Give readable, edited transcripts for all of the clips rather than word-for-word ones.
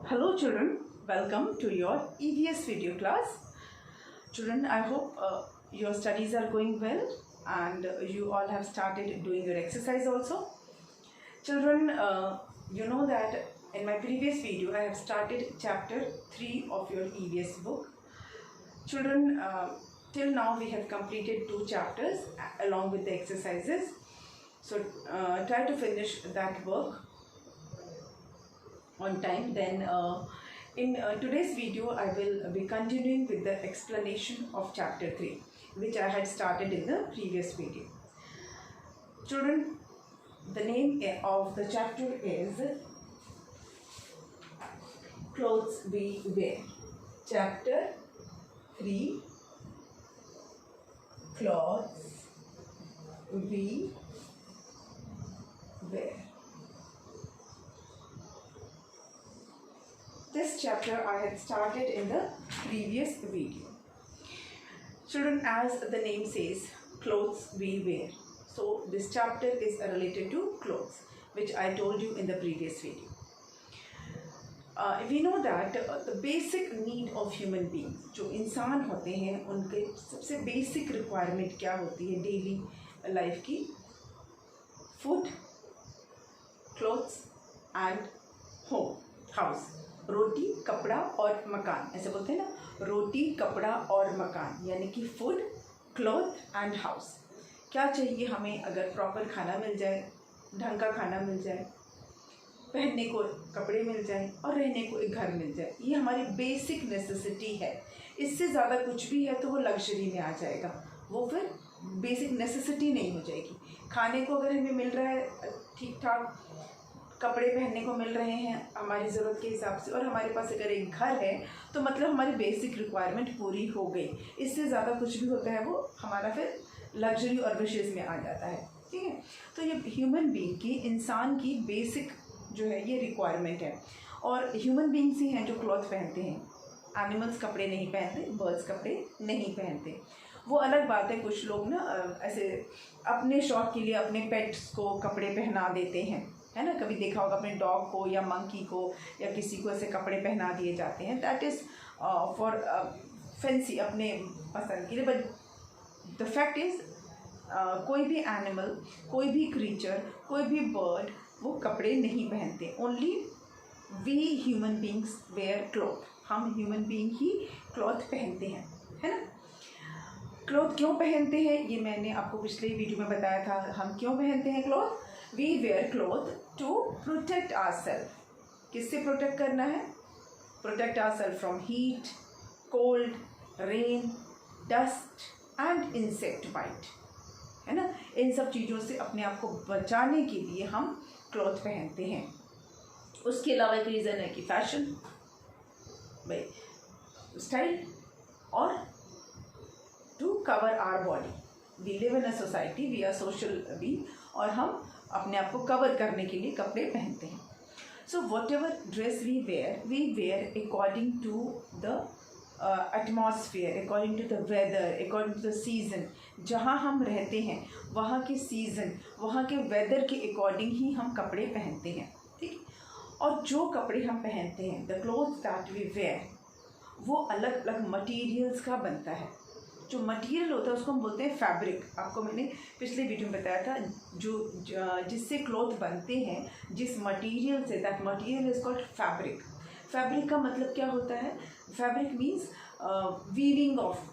Hello children, welcome to your EVS video class. Children, I hope your studies are going well and you all have started doing your exercise also. Children, you know that in my previous video I have started chapter 3 of your EVS book. Children, till now we have completed 2 chapters along with the exercises. So try to finish that work on time. Then in today's video I will be continuing with the explanation of chapter 3 which I had started in the previous video. Children, the name of the chapter is Clothes We Wear. Chapter 3, Clothes We Wear. This chapter I had started in the previous video. Children, as the name says, clothes we wear. So this chapter is related to clothes, which I told you in the previous video. We know that the basic need of human beings, जो इंसान होते हैं उनके सबसे basic requirement क्या होती है daily life की? Food, clothes and home, house. रोटी, कपड़ा और मकान, ऐसे बोलते हैं ना, रोटी, कपड़ा और मकान, यानी कि फूड, क्लॉथ एंड हाउस. क्या चाहिए हमें? अगर प्रॉपर खाना मिल जाए, ढंग का खाना मिल जाए, पहनने को कपड़े मिल जाए और रहने को एक घर मिल जाए, ये हमारी बेसिक नेसेसिटी है. इससे ज़्यादा कुछ भी है तो वो लग्जरी में आ जाएगा, वो फिर बेसिक नेसेसिटी नहीं हो जाएगी. खाने को अगर हमें मिल रहा है ठीक ठाक, कपड़े पहनने को मिल रहे हैं हमारी ज़रूरत के हिसाब से, और हमारे पास अगर एक घर है तो मतलब हमारी बेसिक रिक्वायरमेंट पूरी हो गई. इससे ज़्यादा कुछ भी होता है वो हमारा फिर लग्जरी और विशेष में आ जाता है. ठीक है, तो ये ह्यूमन बीइंग की, इंसान की बेसिक जो है ये रिक्वायरमेंट है. और ह्यूमन बीइंग्स ही हैं जो क्लॉथ पहनते हैं. एनिमल्स कपड़े नहीं पहनते, बर्ड्स कपड़े नहीं पहनते. वो अलग बात है, कुछ लोग ना ऐसे अपने शौक के लिए अपने पेट्स को कपड़े पहना देते हैं, है ना. कभी देखा होगा अपने डॉग को या मंकी को या किसी को ऐसे कपड़े पहना दिए जाते हैं. दैट इज़ फॉर फैंसी, अपने पसंद के लिए. बट द फैक्ट इज़ कोई भी एनिमल, कोई भी क्रीचर, कोई भी बर्ड वो कपड़े नहीं पहनते. Only we human beings wear cloth. हम ह्यूमन बींग ही क्लॉथ पहनते हैं, है ना. क्लॉथ क्यों पहनते हैं ये मैंने आपको पिछले वीडियो में बताया था. हम क्यों पहनते हैं cloth? We wear clothes to protect ourselves. किससे प्रोटेक्ट करना है? Protect ourselves from heat, cold, rain, dust and insect bite. है ना. इन सब चीज़ों से अपने आप को बचाने के लिए हम क्लॉथ पहनते हैं. उसके अलावा एक रीज़न है कि फैशन, भाई स्टाइल, और to cover our body. We live in a society, we are social being, और हम अपने आप को कवर करने के लिए कपड़े पहनते हैं. So whatever dress we wear according to the atmosphere, according to the weather, according to the season. जहाँ हम रहते हैं वहाँ के सीज़न, वहाँ के वेदर के अकॉर्डिंग ही हम कपड़े पहनते हैं. ठीक. और जो कपड़े हम पहनते हैं, the clothes that we wear, वो अलग अलग मटीरियल्स का बनता है. जो मटेरियल होता है उसको हम बोलते हैं फैब्रिक. आपको मैंने पिछले वीडियो में बताया था, जो जिससे क्लॉथ बनते हैं, जिस मटेरियल से, that material is called fabric. Fabric का मतलब क्या होता है? Fabric means weaving of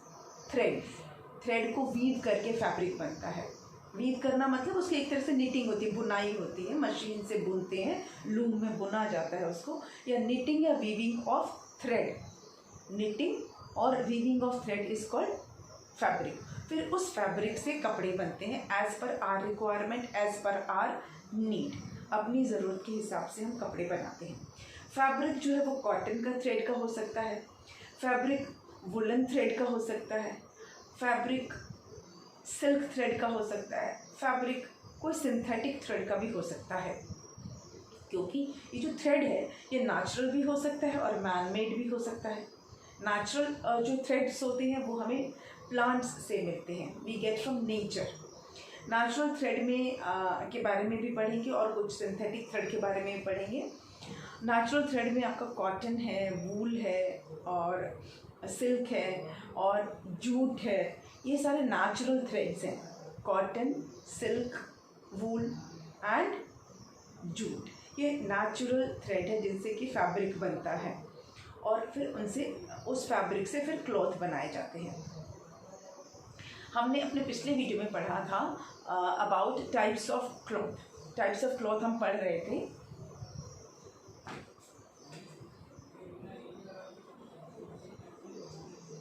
thread. Thread को वीव करके फैब्रिक बनता है. वीव करना मतलब उसकी एक तरह से निटिंग होती है, बुनाई होती है, मशीन से बुनते हैं, लूम में बुना जाता है उसको. या निटिंग या वीविंग ऑफ थ्रेड. निटिंग और weaving of thread is called fabric. फिर उस फैब्रिक से कपड़े बनते हैं as per our requirement, as per our need. अपनी ज़रूरत के हिसाब से हम कपड़े बनाते हैं. फैब्रिक जो है वो कॉटन का थ्रेड का हो सकता है, फैब्रिक वुलन थ्रेड का हो सकता है, फैब्रिक सिल्क थ्रेड का हो सकता है, फैब्रिक कोई सिंथेटिक थ्रेड का भी हो सकता है. क्योंकि ये जो थ्रेड है ये नेचुरल भी हो सकता है और मैन मेड भी हो सकता है. नेचुरल जो थ्रेड्स होते हैं वो हमें प्लांट्स से मिलते हैं, we get from nature. Natural thread में के बारे में भी पढ़ेंगे और कुछ सिंथेटिक थ्रेड के बारे में भी पढ़ेंगे. नेचुरल थ्रेड में आपका कॉटन है, वूल है और सिल्क है और जूट है, ये सारे नेचुरल थ्रेड्स हैं। Cotton, silk, wool and jute, ये नेचुरल थ्रेड है जिनसे कि फैब्रिक बनता है और फिर उनसे, उस फैब्रिक से फिर क्लॉथ बनाए जाते हैं। हमने अपने पिछले वीडियो में पढ़ा था about types of cloth. Types of cloth हम पढ़ रहे थे।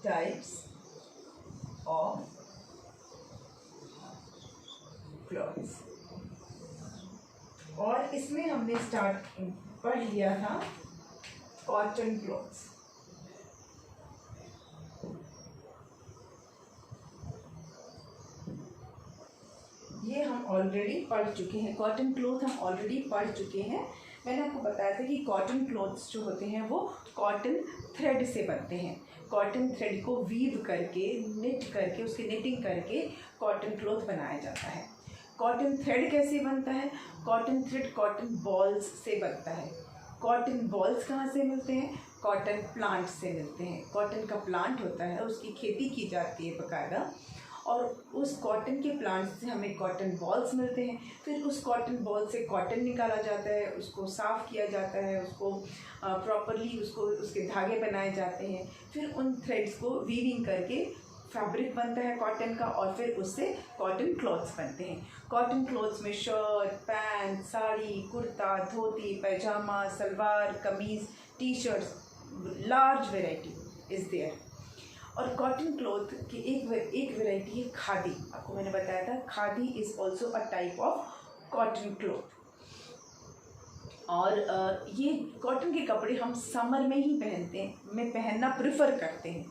टाइप्स ऑफ क्लॉथ्स, और इसमें हमने स्टार्ट पढ़ लिया था कॉटन क्लॉथ्स। ये हम ऑलरेडी पढ़ चुके हैं, कॉटन क्लॉथ हम ऑलरेडी पढ़ चुके हैं। मैंने आपको बताया था कि कॉटन क्लॉथ्स जो होते हैं वो कॉटन थ्रेड से बनते हैं। कॉटन थ्रेड को वीव करके, निट करके, उसकी निटिंग करके कॉटन क्लॉथ बनाया जाता है। कॉटन थ्रेड कैसे बनता है? कॉटन थ्रेड कॉटन बॉल्स से बनता है। कॉटन बॉल्स कहाँ से मिलते हैं? कॉटन प्लांट से मिलते हैं। कॉटन का प्लांट होता है, उसकी खेती की जाती है बाकायदा, और उस कॉटन के प्लांट से हमें कॉटन बॉल्स मिलते हैं। फिर उस कॉटन बॉल से कॉटन निकाला जाता है, उसको साफ़ किया जाता है, उसको प्रॉपरली उसके धागे बनाए जाते हैं। फिर उन थ्रेड्स को वीविंग करके फैब्रिक बनता है कॉटन का, और फिर उससे कॉटन क्लॉथ्स बनते हैं। कॉटन क्लॉथ्स में shirt, pant, sari, kurta, dhoti, pyjama, salwar, kameez, T shirts, large variety is there. और कॉटन क्लॉथ की एक वेराइटी है खादी। आपको मैंने बताया था khadi is also a type of cotton cloth. और ये कॉटन के कपड़े हम समर में ही पहनना प्रेफर करते हैं।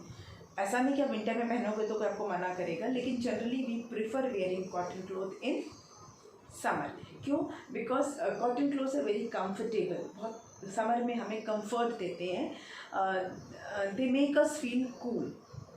ऐसा नहीं कि आप विंटर में पहनोगे तो कोई आपको मना करेगा, लेकिन generally we prefer wearing cotton cloth in summer. क्यों? Because cotton clothes are very comfortable. बहुत समर में हमें कंफर्ट देते हैं। They make us feel cool.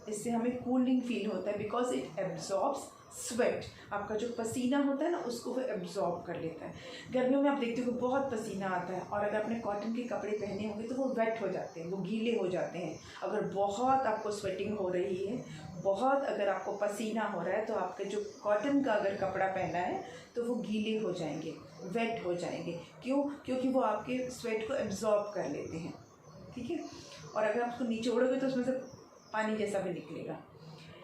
इससे हमें कूलिंग फील होता है बिकॉज इट एब्जॉर्ब्स स्वेट। आपका जो पसीना होता है ना, उसको वो एब्जॉर्ब कर लेता है। गर्मियों में आप देखते हो कि बहुत पसीना आता है, और अगर आपने कॉटन के कपड़े पहने होंगे तो वो वेट हो जाते हैं, वो गीले हो जाते हैं। अगर बहुत आपको स्वेटिंग हो रही है, बहुत अगर आपको पसीना हो रहा है, तो आपके जो कॉटन का अगर कपड़ा पहना है तो वो गीले हो जाएंगे, वेट हो जाएंगे। क्यों? क्योंकि वो आपके स्वेट को एब्जॉर्ब कर लेते हैं। ठीक है। और अगर आप उसको निचोड़ोगे तो उसमें से पानी जैसा भी निकलेगा।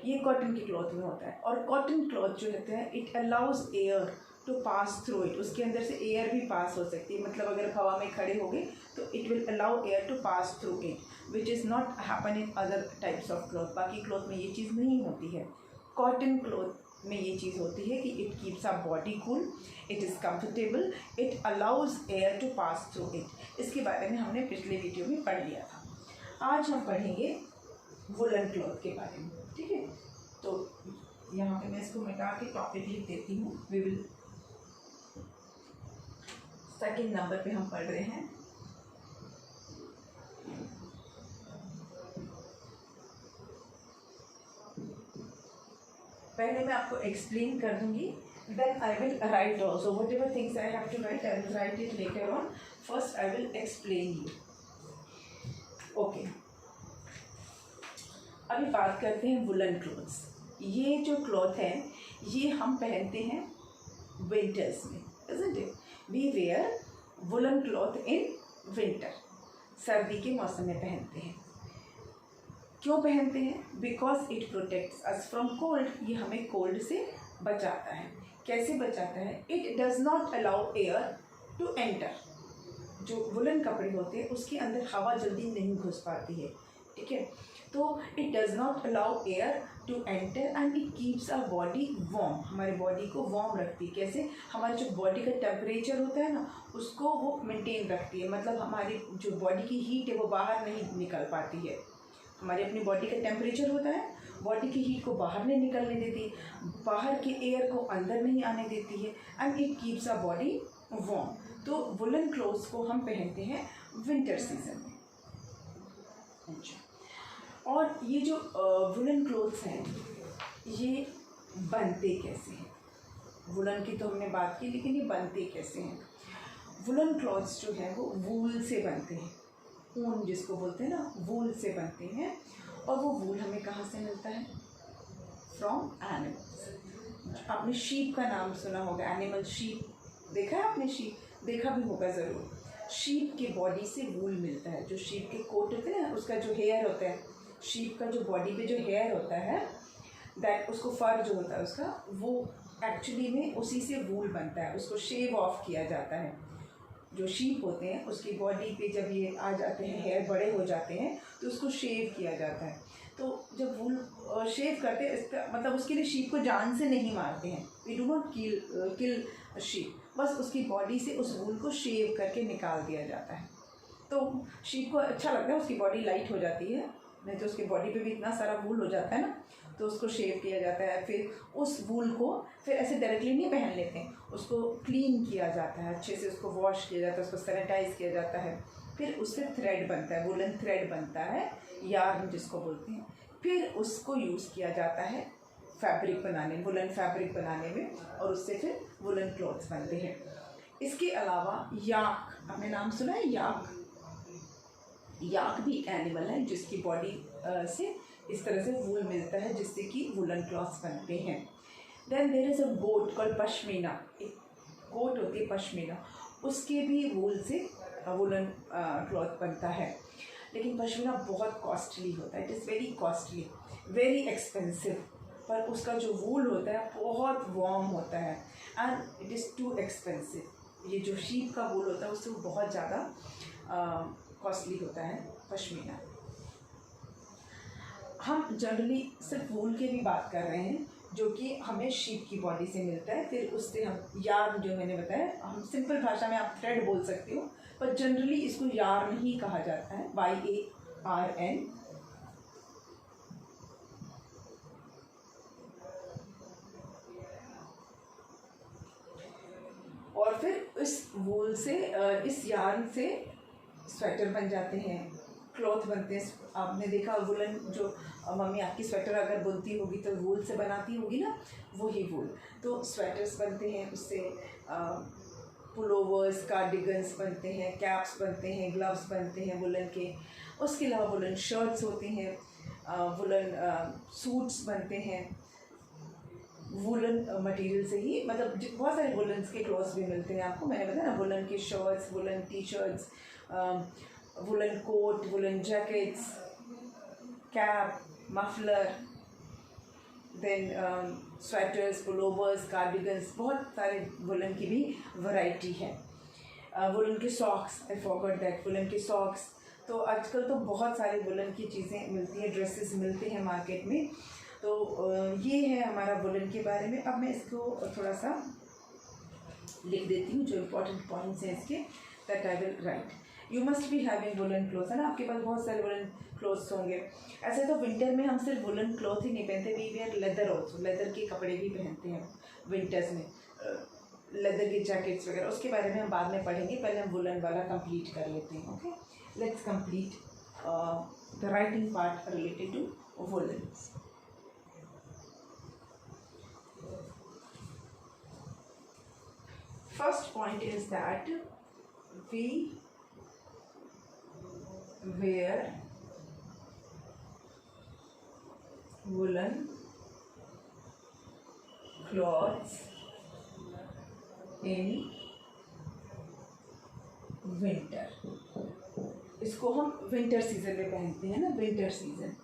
ये कॉटन के क्लॉथ में होता है। और कॉटन क्लॉथ जो होता है, it allows air to pass through it. उसके अंदर से एयर भी पास हो सकती है। मतलब अगर हवा में खड़े होगे तो it will allow air to pass through it, which is not happen in other types of cloth. बाकी क्लॉथ में ये चीज़ नहीं होती है। कॉटन क्लॉथ में ये चीज़ होती है कि it keeps our body cool, it is comfortable, it allows air to pass through it. इसके बारे में हमने पिछले वीडियो में पढ़ लिया था। आज हम पढ़ेंगे वुलन क्लॉथ के बारे में। ठीक है। तो यहाँ पे मैं इसको मिटा के टॉपिक लिख देती हूँ। वी विल सेकेंड नंबर पे हम पढ़ रहे हैं पहले मैं आपको एक्सप्लेन कर दूंगी, then I will write also whatever things I have to write, I will write it later on. First I will explain you. Okay, अभी बात करते हैं वुलन क्लॉथ्स। ये जो क्लॉथ है ये हम पहनते हैं विंटर्स में, isn't it? We wear woolen cloth in winter। सर्दी के मौसम में पहनते हैं। क्यों पहनते हैं? Because it protects us from cold. ये हमें कोल्ड से बचाता है। कैसे बचाता है? It does not allow air to enter. जो वुलन कपड़े होते हैं उसके अंदर हवा जल्दी नहीं घुस पाती है। ठीक है। तो it does not allow air to enter and it keeps our body warm. हमारे बॉडी को वार्म रखती है। कैसे? हमारे जो बॉडी का टेम्परेचर होता है ना, उसको वो मेंटेन रखती है। मतलब हमारी जो बॉडी की हीट है वो बाहर नहीं निकल पाती है। हमारी अपनी बॉडी का टेम्परेचर होता है, बॉडी की हीट को बाहर नहीं निकलने देती, बाहर के एयर को अंदर नहीं आने देती है, and it keeps our body warm. तो वुलन क्लोथ्स को हम पहनते हैं विंटर सीजन में। अच्छा, और ये जो वुलन क्लोथ्स हैं ये बनते कैसे हैं? वुलन की तो हमने बात की, लेकिन ये बनते कैसे हैं? वुलन क्लॉथ्स जो है वो वूल से बनते हैं, ऊन जिसको बोलते हैं ना, वूल से बनते हैं। और वो वूल हमें कहाँ से मिलता है? From animals. आपने शीप का नाम सुना होगा, एनिमल शीप, देखा है आपने? शीप देखा भी होगा ज़रूर। शीप के बॉडी से वूल मिलता है। जो शीप के कोट होते हैं ना, उसका जो हेयर होता है, शीप का जो बॉडी पे जो हेयर होता है, दैट उसको फर जो होता है उसका, वो एक्चुअली में उसी से वूल बनता है। उसको शेव ऑफ किया जाता है। जो शीप होते हैं उसकी बॉडी पे जब ये आ जाते हैं, हेयर बड़े हो जाते हैं, तो उसको शेव किया जाता है। तो जब वूल शेव करते हैं, इसका मतलब उसके लिए शीप को जान से नहीं मारते हैं। We do not kill sheep, बस उसकी बॉडी से उस वूल को शेव करके निकाल दिया जाता है। तो शीप को अच्छा लगता है, उसकी बॉडी लाइट हो जाती है, नहीं तो उसकी बॉडी पे भी इतना सारा वूल हो जाता है ना, तो उसको शेव किया जाता है। फिर उस वूल को फिर ऐसे डायरेक्टली नहीं पहन लेते हैं, उसको क्लीन किया जाता है, अच्छे से उसको वॉश किया जाता है, उसको सैनिटाइज किया जाता है। फिर उससे थ्रेड बनता है, वुलन थ्रेड बनता है, यार्न जिसको बोलते हैं। फिर उसको यूज़ किया जाता है फैब्रिक बनाने, वुलन फैब्रिक बनाने में, और उससे फिर वुलन क्लॉथ्स बनते हैं। इसके अलावा याक, आपने नाम सुना है? याक, याक भी एनिमल है जिसकी बॉडी से इस तरह से वूल मिलता है, जिससे कि वुलन क्लॉथ्स बनते हैं। Then there is a goat called pashmina, एक गोट होती है पश्मीना, उसके भी वूल से वुलन क्लॉथ बनता है। लेकिन पश्मीना बहुत कॉस्टली होता है, it is very costly, very expensive. पर उसका जो वूल होता है बहुत वार्म होता है, and it is too expensive. ये जो शीप का वूल होता है उससे बहुत ज़्यादा कॉस्टली होता है पश्मीना। हम जनरली सिर्फ वूल की भी बात कर रहे हैं, जो कि हमें शीप की बॉडी से मिलता है। फिर उससे हम यार्न, जो मैंने बताया, हम सिंपल भाषा में आप थ्रेड बोल सकते हो, पर जनरली इसको यार्न ही कहा जाता है, YARN। और फिर इस वूल से, इस यार्न से स्वेटर बन जाते हैं, क्लॉथ बनते हैं। आपने देखा वुलन, जो मम्मी आपकी स्वेटर अगर बुनती होगी तो वूल से बनाती होगी ना, वही वूल। तो स्वेटर्स बनते हैं उससे, पुलोवर्स, कार्डिगन्स बनते हैं, कैप्स बनते हैं, ग्लव्स बनते हैं वुलन के। उसके अलावा वुलन शर्ट्स होती हैं, वुलन सूट्स बनते हैं वुलन मटेरियल से ही। मतलब बहुत सारे वुलन्स के क्लॉथ्स भी मिलते हैं आपको, मैंने बताया ना, वुलन के shirts, woollen T shirts, woollen coat, woollen jackets, cap, muffler, then sweaters, pullovers, cardigans, बहुत सारे वुलन की भी वैरायटी है। वुलन के socks, I forgot that, woollen के सॉक्स। तो आजकल तो बहुत सारे वुलन की चीज़ें मिलती हैं, ड्रेसेस मिलते हैं मार्केट में। तो ये है हमारा वुलन के बारे में। अब मैं इसको थोड़ा सा लिख देती हूँ, जो इम्पोर्टेंट पॉइंट्स हैं इसके, that I will right. You must be having woollen clothes, है ना, आपके पास बहुत सारे वुलन क्लोथ्स होंगे। ऐसे तो विंटर में हम सिर्फ वुलन क्लॉथ ही नहीं पहनते, we wear leather also, leather के कपड़े भी पहनते हैं विंटर्स में, लेदर के जैकेट्स वगैरह। उसके बारे में हम बाद में पढ़ेंगे, पहले हम वुलन वाला कंप्लीट कर लेते हैं। Okay, let's complete the writing part related to woollen. First point is that we wear woolen clothes in winter। इसको हम विंटर सीजन में पहनते हैं ना, विंटर सीजन।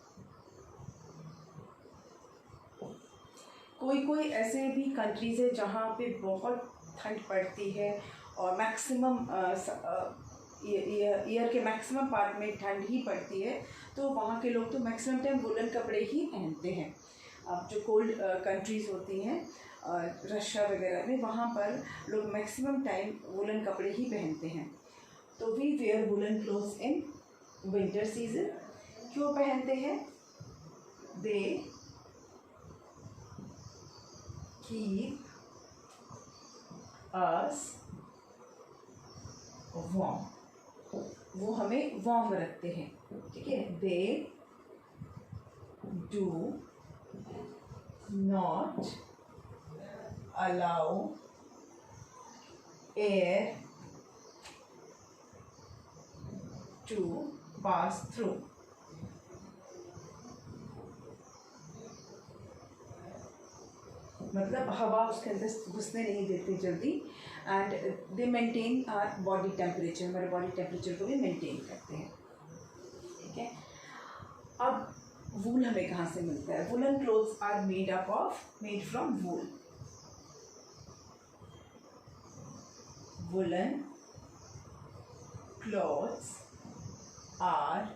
कोई कोई ऐसे भी कंट्रीज़ है जहाँ पे बहुत ठंड पड़ती है, और मैक्सिमम ईयर के मैक्सिमम पार्ट में ठंड ही पड़ती है, तो वहाँ के लोग तो मैक्सिमम टाइम वुलन कपड़े ही पहनते हैं। अब जो कोल्ड कंट्रीज़ होती हैं, रशिया वगैरह में, वहाँ पर लोग मैक्सिमम टाइम वुलन कपड़े ही पहनते हैं। तो we wear woollen clothes in winter season. क्यों पहनते हैं? दे कीप अस वार्म, वो हमें वार्म रखते हैं, ठीक है। They do not allow air to pass through. मतलब हवा उसके अंदर घुसने नहीं देते जल्दी, and they maintain our body temperature, हमारे बॉडी टेम्परेचर को भी मेंटेन करते हैं, ठीक है। अब वूल हमें कहाँ से मिलता है? Woollen clothes are made from wool. Woollen clothes are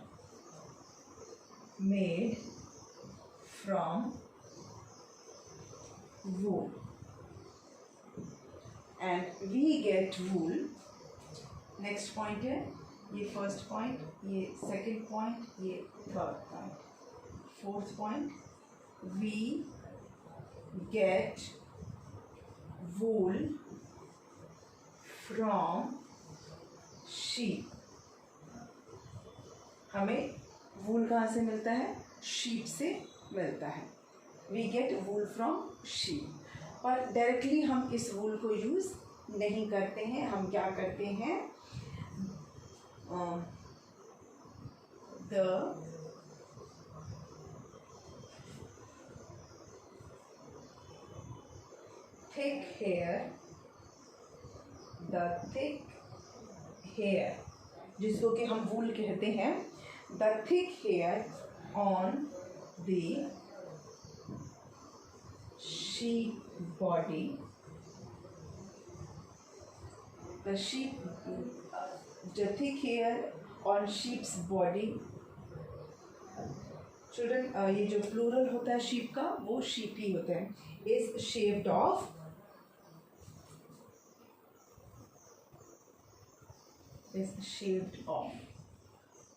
made from wool and we get wool. Next point है, ये फर्स्ट पॉइंट, ये सेकंड पॉइंट, ये third point, fourth point, we get wool from sheep। हमें वूल कहाँ से मिलता है? Sheep से मिलता है। We get wool from sheep. पर डायरेक्टली हम इस वूल को यूज़ नहीं करते हैं, हम क्या करते हैं? द thick hair, जिसको कि हम वूल कहते हैं, the thick hair on the sheep body, the thick hair on sheep's body। Children, ये जो प्लूरल होता है sheep का, वो sheep ही होता है। is shaved off,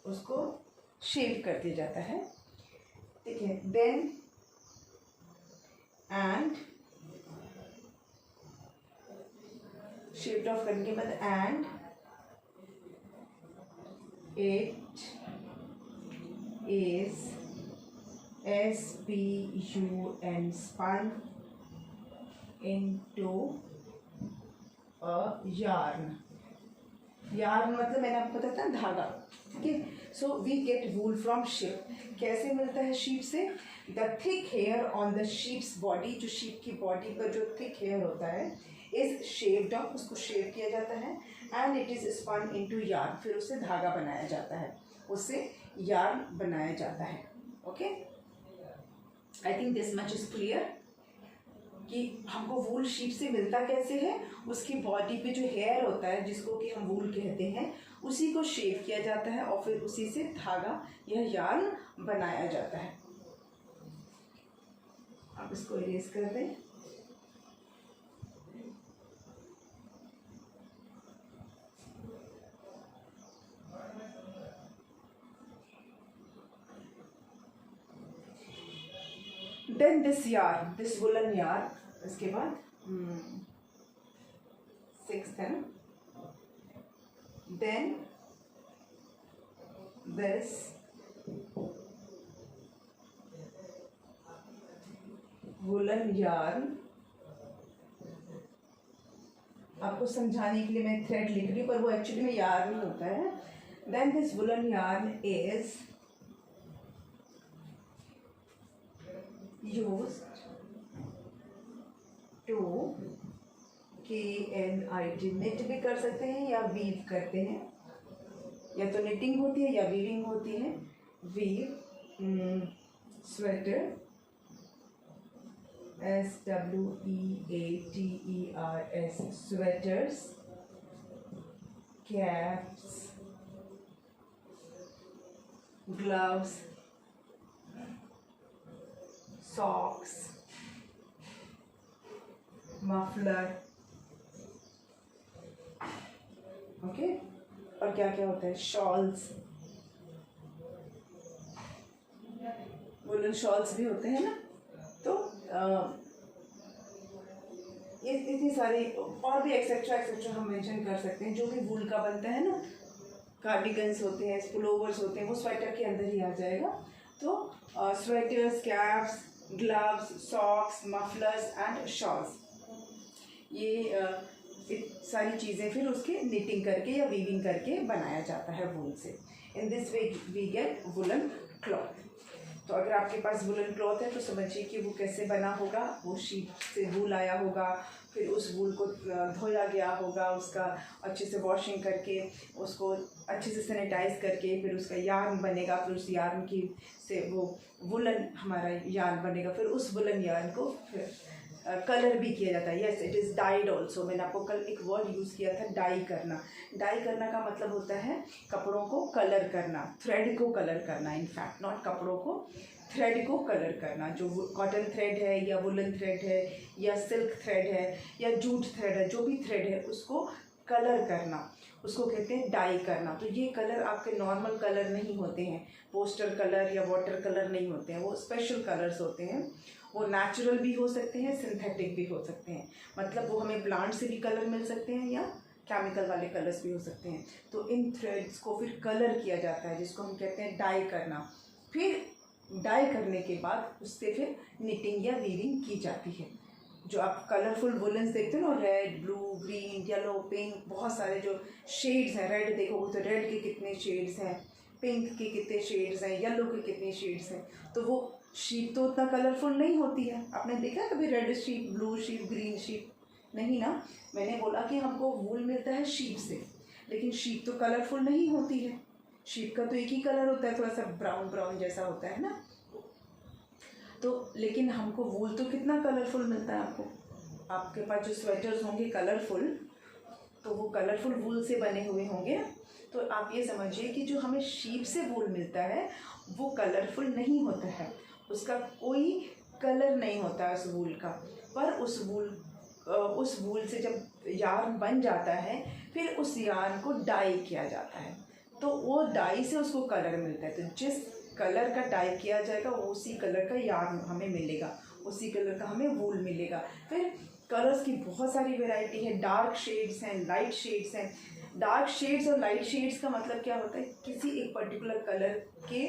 उसको शेव कर दिया जाता है, ठीक है। देन एंड शेप्ड ऑफ करने के बाद and it is spun spun into a yarn। Yarn मतलब मैंने आपको बताया था धागा, ठीक है। So we get wool from sheep. कैसे मिलता है शीप से? The thick hair on the sheep's body, जो शीप की बॉडी पर जो थिक हेयर होता है, इज शेव्ड ऑफ, उसको शेव किया जाता है, and it is spun into yarn, फिर उससे धागा बनाया जाता है, उससे यार्न बनाया जाता है। Okay, I think this much is clear कि हमको वूल शीप से मिलता कैसे है। उसकी बॉडी पे जो हेयर होता है, जिसको कि हम वूल कहते हैं, उसी को शेव किया जाता है और फिर उसी से धागा या यार्न बनाया जाता है। आप इसको इरेज कर दें। Then this yarn, this woolen yarn, इसके बाद sixth है ना, then this woolen yarn, आपको समझाने के लिए मैं थ्रेड लिख रही हूँ, पर वो एक्चुअली में यार्न ही होता है। Then this woolen yarn is used to KNIT, knit भी कर सकते हैं या वीव करते हैं, या तो knitting होती है या वीविंग होती है। Weave sweater, SWEATERS, sweaters, caps, gloves, socks, muffler। ओके, और क्या क्या होता है? शॉल्स, वुलन शॉल्स भी होते हैं ना। तो इतनी सारी और भी एक्सेट्रा हम मेंशन कर सकते हैं, जो भी वूल का बनता है ना। कार्डिगन्स होते हैं, पुलोवर्स होते हैं, वो स्वेटर के अंदर ही आ जाएगा। तो sweaters, caps, gloves, socks, mufflers and shawls, ये सारी चीज़ें फिर उसके निटिंग करके या वीविंग करके बनाया जाता है वूल से। In this way we get woollen cloth. तो अगर आपके पास वुलन क्लॉथ है तो समझिए कि वो कैसे बना होगा। वो शीप से वूल आया होगा, फिर उस वूल को धोया गया होगा, उसका अच्छे से वॉशिंग करके उसको अच्छे से सैनिटाइज करके फिर उसका यार्न बनेगा, फिर उस यार्न की से वो वुलन हमारा यार्न बनेगा, फिर उस वुलन यार्न को फिर कलर भी किया जाता है। Yes, it is died also. मैंने आपको कल एक वर्ड यूज़ किया था, डाई करना। डाई करना का मतलब होता है कपड़ों को कलर करना, थ्रेड को कलर करना, इनफैक्ट नॉट कपड़ों को, थ्रेड को कलर करना। जो कॉटन थ्रेड है या वुलन थ्रेड है या सिल्क थ्रेड है या जूट थ्रेड है, जो भी थ्रेड है उसको कलर करना, उसको कहते हैं डाई करना। तो ये कलर आपके नॉर्मल कलर नहीं होते हैं, पोस्टर कलर या वाटर कलर नहीं होते हैं, वो स्पेशल कलर्स होते हैं। वो नेचुरल भी हो सकते हैं, सिंथेटिक भी हो सकते हैं। मतलब वो हमें प्लांट से भी कलर मिल सकते हैं या केमिकल वाले कलर्स भी हो सकते हैं। तो इन थ्रेड्स को फिर कलर किया जाता है, जिसको हम कहते हैं डाई करना। फिर डाई करने के बाद उससे फिर निटिंग या वीविंग की जाती है। जो आप कलरफुल वुलन्स देखते हो ना, red, blue, green, yellow, pink, बहुत सारे जो शेड्स हैं, रेड देखोगे तो रेड के कितने शेड्स हैं, पिंक के कितने शेड्स हैं, येलो के कितने शेड्स हैं। तो वो शीप तो उतना कलरफुल नहीं होती है। आपने देखा है कभी red sheep, blue sheep, green sheep? नहीं ना। मैंने बोला कि हमको वूल मिलता है शीप से, लेकिन शीप तो कलरफुल नहीं होती है। शीप का तो एक ही कलर होता है, थोड़ा सा ब्राउन ब्राउन जैसा होता है ना। तो लेकिन हमको वूल तो कितना कलरफुल मिलता है। आपके पास जो स्वेटर्स होंगे कलरफुल, तो वो कलरफुल वूल से बने हुए होंगे। तो आप ये समझिए कि जो हमें शीप से वूल मिलता है वो कलरफुल नहीं होता है, उसका कोई कलर नहीं होता है उस वूल का। पर उस वूल से जब यार्न बन जाता है फिर उस यार्न को डाई किया जाता है, तो वो डाई से उसको कलर मिलता है। तो जिस कलर का डाई किया जाएगा उसी कलर का यार्न हमें मिलेगा, उसी कलर का हमें वूल मिलेगा। फिर कलर्स की बहुत सारी वैरायटी है, डार्क शेड्स हैं, लाइट शेड्स हैं। डार्क शेड्स और लाइट शेड्स का मतलब क्या होता है, किसी एक पर्टिकुलर कलर के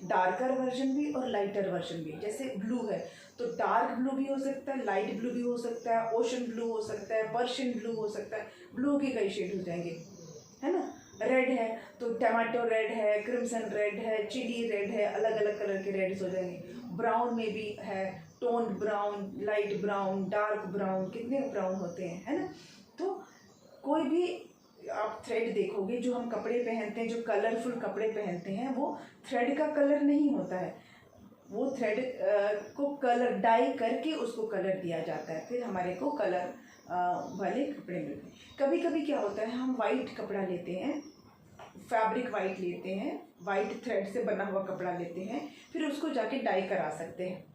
डार्कर वर्जन भी और लाइटर वर्जन भी। जैसे ब्लू है तो डार्क ब्लू भी हो सकता है, लाइट ब्लू भी हो सकता है, ओशन ब्लू हो सकता है, पर्शियन ब्लू हो सकता है। ब्लू के कई शेड हो जाएंगे, है ना। रेड है तो टमाटो रेड है, क्रिम्सन रेड है, चिली रेड है, अलग अलग कलर के रेड्स हो जाएंगे। ब्राउन में भी है, tone brown, light brown, dark brown, कितने ब्राउन होते हैं, है ना। तो कोई भी आप थ्रेड देखोगे, जो हम कपड़े पहनते हैं, जो कलरफुल कपड़े पहनते हैं, वो थ्रेड का कलर नहीं होता है, वो थ्रेड को कलर डाई करके उसको कलर दिया जाता है, फिर हमारे को कलर वाले कपड़े मिलते हैं। कभी कभी क्या होता है, हम वाइट कपड़ा लेते हैं, फैब्रिक वाइट लेते हैं, वाइट थ्रेड से बना हुआ कपड़ा लेते हैं, फिर उसको जाके डाई करा सकते हैं।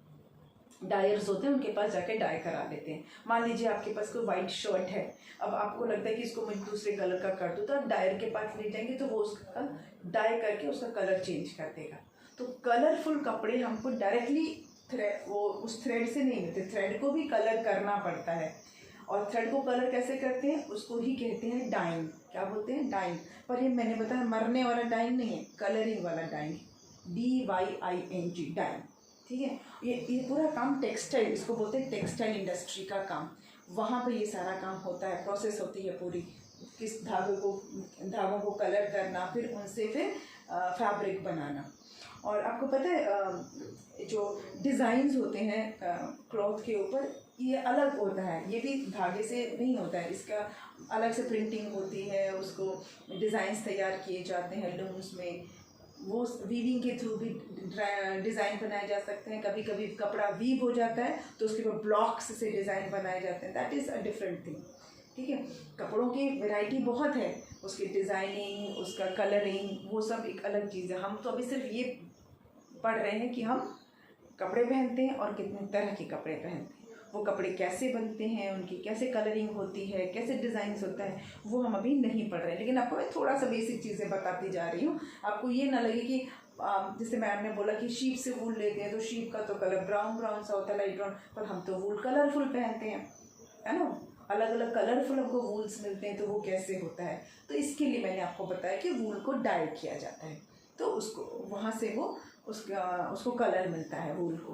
डायर्स होते हैं, उनके पास जाके डाई करा लेते हैं। मान लीजिए आपके पास कोई वाइट शर्ट है, अब आपको लगता है कि इसको मैं दूसरे कलर का कर दूँ, तो आप डायर के पास ले जाएंगे तो वो उसका डाई करके उसका कलर चेंज कर देगा। तो कलरफुल कपड़े हमको डायरेक्टली वो उस थ्रेड से नहीं मिलते, थ्रेड को भी कलर करना पड़ता है। और थ्रेड को कलर कैसे करते हैं, उसको ही कहते हैं डाइंग। क्या बोलते हैं, डाइंग। पर ये मैंने बताया मरने वाला डाइंग नहीं है, कलरिंग वाला डाइंग, DYING, डाइंग। ठीक है। ये पूरा काम टेक्सटाइल, इसको बोलते हैं टेक्सटाइल इंडस्ट्री का काम। वहाँ पे ये सारा काम होता है, प्रोसेस होती है पूरी, किस धागों को कलर करना, फिर उनसे फिर फैब्रिक बनाना। और आपको पता है जो डिज़ाइंस होते हैं क्लॉथ के ऊपर, ये अलग होता है, ये भी धागे से नहीं होता है, इसका अलग से प्रिंटिंग होती है, उसको डिज़ाइंस तैयार किए जाते हैं लूम्स में, वो वीविंग के थ्रू भी डिज़ाइन बनाए जा सकते हैं। कभी कभी कपड़ा वीव हो जाता है तो उसके ऊपर ब्लॉक्स से डिज़ाइन बनाए जाते हैं, that is a different thing. ठीक है। कपड़ों की वैरायटी बहुत है, उसकी डिज़ाइनिंग, उसका कलरिंग, वो सब एक अलग चीज़ है। हम तो अभी सिर्फ ये पढ़ रहे हैं कि हम कपड़े पहनते हैं और कितने तरह के कपड़े पहनते हैं, वो कपड़े कैसे बनते हैं, उनकी कैसे कलरिंग होती है, कैसे डिज़ाइंस होता है, वो हम अभी नहीं पढ़ रहे हैं। लेकिन आपको मैं थोड़ा सा बेसिक चीज़ें बताती जा रही हूँ, आपको ये ना लगे कि जैसे मैम ने बोला कि शीप से वूल लेते हैं तो शीप का तो कलर ब्राउन ब्राउन सा होता है, लाइट ब्राउन, पर हम तो वूल कलरफुल पहनते हैं, है ना। अलग अलग कलरफुल हमको वूल्स मिलते हैं, तो वो कैसे होता है, तो इसके लिए मैंने आपको बताया कि वूल को डाई किया जाता है, तो उसको वहाँ से वो उसको कलर मिलता है वूल को।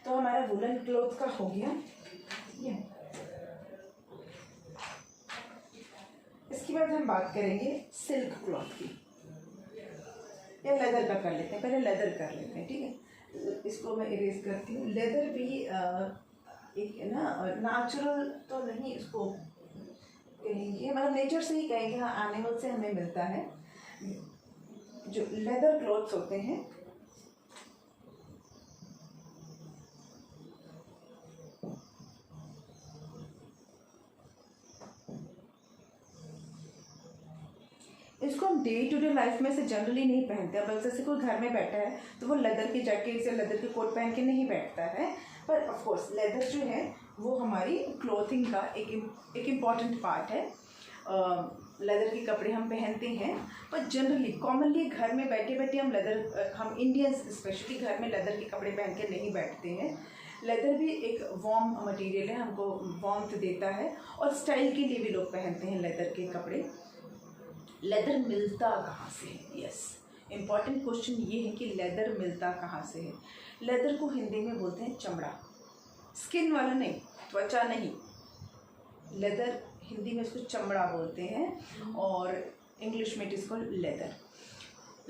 तो हमारा वुलन क्लॉथ का हो गया। इसके बाद हम बात करेंगे सिल्क क्लॉथ की। या लेदर का कर लेते हैं, पहले लेदर कर लेते हैं, ठीक है। इसको मैं इरेज करती हूँ। लेदर भी एक ना नेचुरल तो नहीं इसको कहेंगे, मतलब नेचर से ही कहेंगे, हाँ एनिमल से हमें मिलता है। जो लेदर क्लॉथ्स होते हैं इसको हम डे टू डे लाइफ में से जनरली नहीं पहनते हैं। बस जैसे कोई घर में बैठा है तो वो लेदर की जैकेट या लेदर की कोट पहन के नहीं बैठता है, पर ऑफ कोर्स लेदर जो है वो हमारी क्लोथिंग का एक इम्पॉर्टेंट पार्ट है। लेदर के कपड़े हम पहनते हैं, पर जनरली कॉमनली घर में बैठे बैठे हम इंडियंस स्पेशली घर में लेदर के कपड़े पहन के नहीं बैठते हैं। लेदर भी एक वार्म मटेरियल है, हमको वार्मथ देता है, और स्टाइल के लिए भी लोग पहनते हैं लेदर के कपड़े। लेदर मिलता कहाँ से है? यस, इम्पॉर्टेंट क्वेश्चन ये है कि लेदर मिलता कहाँ से है। लेदर को हिंदी में बोलते हैं चमड़ा, स्किन वाला नहीं, त्वचा नहीं। लेदर हिंदी में इसको चमड़ा बोलते हैं और इंग्लिश में इसको लेदर।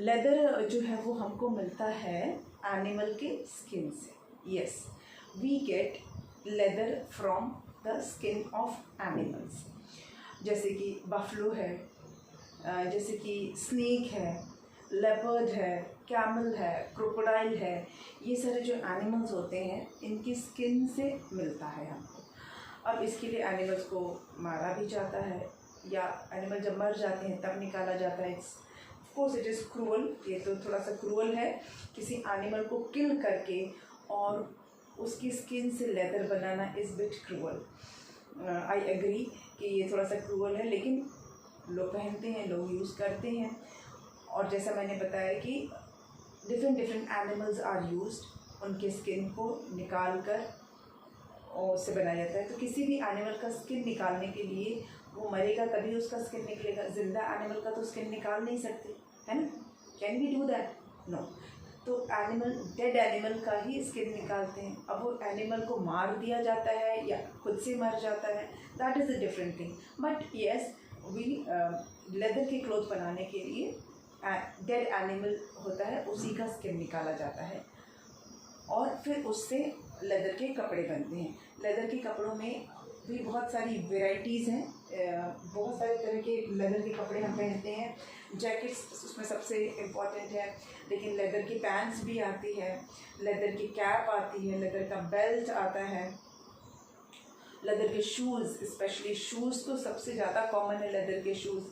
लेदर जो है वो हमको मिलता है एनिमल के स्किन से। Yes, we get leather from the skin of animals, जैसे कि बफलो है, जैसे कि स्नेक है, लेपर्ड है, कैमल है, क्रोकोडाइल है। ये सारे जो एनिमल्स होते हैं इनकी स्किन से मिलता है हमको। अब इसके लिए एनिमल्स को मारा भी जाता है, या एनिमल जब मर जाते हैं तब निकाला जाता है। Of course it is cruel, ये तो थोड़ा सा क्रूअल है, किसी एनिमल को किल करके और उसकी स्किन से लेदर बनाना is bit cruel. I agree कि ये थोड़ा सा क्रूअल है, लेकिन लोग पहनते हैं, लोग यूज़ करते हैं। और जैसा मैंने बताया कि डिफरेंट एनिमल्स आर यूज्ड, उनके स्किन को निकाल कर और उससे बनाया जाता है। तो किसी भी एनिमल का स्किन निकालने के लिए वो मरेगा तभी उसका स्किन निकलेगा, जिंदा एनिमल का तो स्किन निकाल नहीं सकते, है ना? Can we do that? No. तो डेड एनिमल का ही स्किन निकालते हैं। अब वो एनिमल को मार दिया जाता है या खुद से मर जाता है, that is a different thing. But yes, we leather के क्लोथ बनाने के लिए डेड एनिमल होता है, उसी का स्किन निकाला जाता है और फिर उससे लेदर के कपड़े बनते हैं। लेदर के कपड़ों में भी बहुत सारी वेराइटीज़ हैं, बहुत सारे तरह के लेदर के कपड़े हम पहनते हैं। जैकेट्स उसमें सबसे इम्पॉर्टेंट है, लेकिन लेदर की पैंट्स भी आती है, लेदर की कैप आती है, लेदर का बेल्ट आता है, लेदर के शूज़, स्पेशली शूज़ तो सबसे ज़्यादा कॉमन है। लेदर के शूज़,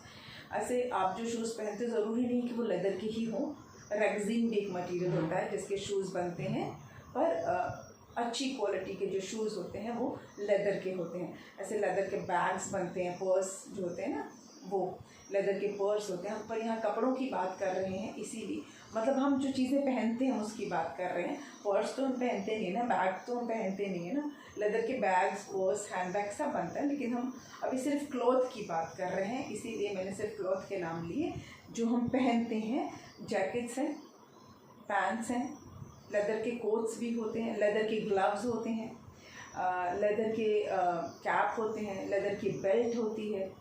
ऐसे आप जो शूज़ पहनते ज़रूरी नहीं कि वो लेदर के ही हों। रेक्सिन भी एक मटेरियल होता है जिसके शूज़ बनते हैं, पर अच्छी क्वालिटी के जो शूज़ होते हैं वो लेदर के होते हैं। ऐसे लेदर के बैग्स बनते हैं, पर्स जो होते हैं ना, वो लेदर के पर्स होते हैं। हम पर यहाँ कपड़ों की बात कर रहे हैं, इसीलिए मतलब हम जो चीज़ें पहनते हैं उसकी बात कर रहे हैं। पर्स तो हम पहनते नहीं है ना, बैग तो हम पहनते नहीं है ना। लेदर के बैग्स, पर्स, हैंड बैग सब बनता है, लेकिन हम अभी सिर्फ क्लॉथ की बात कर रहे हैं, इसीलिए मैंने सिर्फ क्लॉथ के नाम लिए जो हम पहनते हैं। जैकेट्स हैं, पैंट्स हैं, लेदर के कोट्स भी होते हैं, लेदर के ग्लव्स होते हैं, लेदर के कैप होते हैं, लेदर की बेल्ट होती है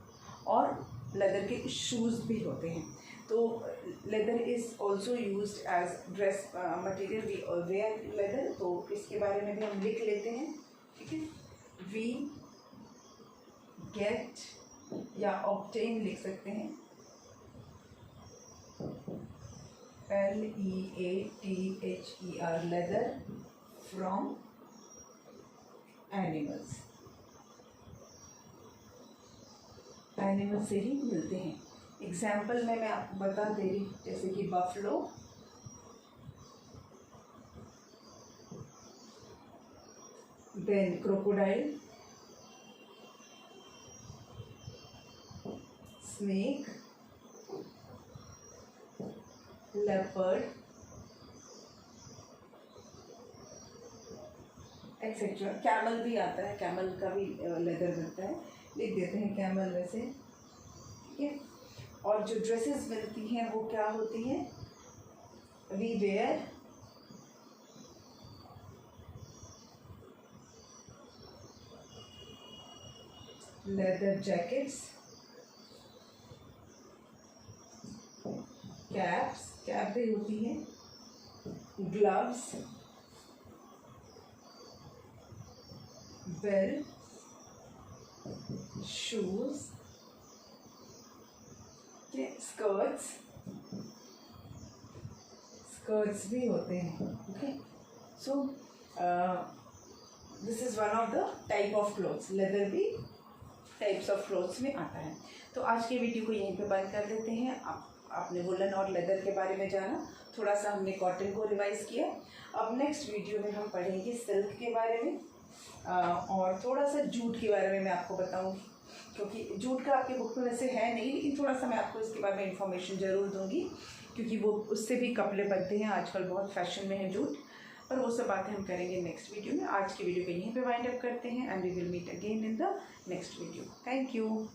और लेदर के शूज़ भी होते हैं। तो leather is also used as dress material, we wear leather. तो इसके बारे में भी हम लिख लेते हैं, ठीक है। वी गेट या ऑब्टेन लिख सकते हैं, LEATHER, leather from animals. Animal से ही मिलते हैं। एग्जाम्पल में मैं आपको बता दे रही, जैसे कि buffalo, then crocodile, snake, leopard etcetera. Camel भी आता है, कैमल का भी लेदर मिलता है, लिख देते हैं कैमल में से, ठीक है। और जो ड्रेसेस मिलती हैं वो क्या होती हैं? We wear leather jackets, caps, cap भी होती है, ग्लव्स, बेल्ट, शूज, स्कर्ट्स भी होते हैं। Okay, so this is one of the type of clothes. Leather भी टाइप्स ऑफ क्लोथ्स में आता है। तो आज के वीडियो को यहीं पे बंद कर देते हैं। आपने वुलन और लेदर के बारे में जाना, थोड़ा सा हमने कॉटन को रिवाइज किया। अब नेक्स्ट वीडियो में हम पढ़ेंगे सिल्क के बारे में और थोड़ा सा जूट के बारे में मैं आपको बताऊंगी, क्योंकि जूट का आपके बुक में वैसे है नहीं, लेकिन थोड़ा सा मैं आपको इसके बारे में इंफॉर्मेशन ज़रूर दूंगी, क्योंकि वो उससे भी कपड़े बनते हैं, आजकल बहुत फैशन में है जूट। पर वो सब बातें हम करेंगे नेक्स्ट वीडियो में। आज की वीडियो को यहीं पे वाइंड अप करते हैं and we will meet again in the next video. Thank you.